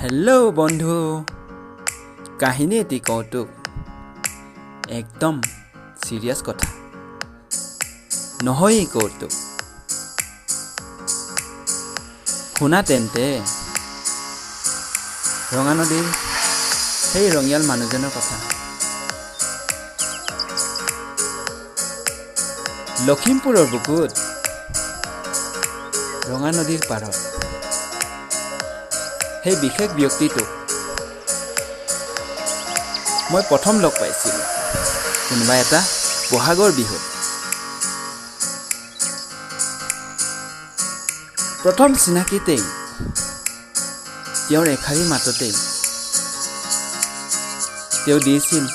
hello' বন্ধু কাহিনী এটি কৌতুক একদম সিৰিয়াস কথা নহয় কৌতুক শুনা তেন্তে ৰঙা নদীৰ সেই ৰঙিয়াল মানুহজনৰ কথা লখিমপুৰৰ বুকুত ৰঙা নদীৰ পাৰত সেই বিশেষ ব্যক্তিটোক মই প্ৰথম লগ পাইছিলোঁ কোনোবা এটা বহাগৰ বিহুত প্ৰথম চিনাকিতেই তেওঁৰ এখাৰী মাততেই তেওঁ দিছিল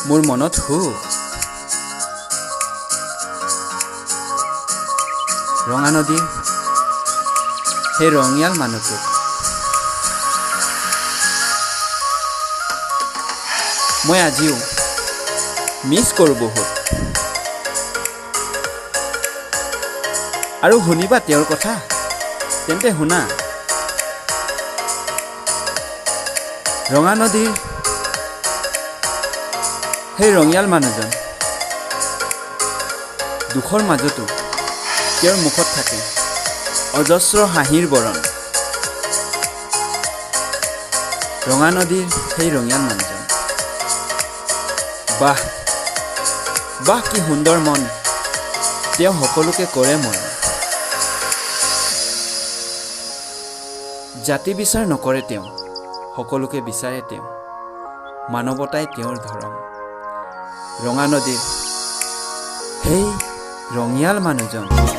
মোৰ মনত সুখ ৰঙা নদীৰ সেই ৰঙিয়াল মানুহটোক মই আজিও মিছ কৰোঁ বহুত আৰু শুনিবা তেওঁৰ কথা তেন্তে শুনা ৰঙা নদীৰ সেই ৰঙিয়াল মানুহজন দুখৰ মাজতো তেওঁৰ মুখত থাকে অজস্ৰ হাঁহিৰ বৰণ ৰঙা নদীৰ সেই ৰঙিয়াল মানুহজন বাহ বাহ কি সুন্দৰ মন তেওঁ সকলোকে কৰে মৰম জাতি বিচাৰ নকৰে তেওঁ সকলোকে বিচাৰে তেওঁ মানৱতাই তেওঁৰ ধৰম ৰঙা নদীৰ সেই ৰঙিয়াল মানুহজন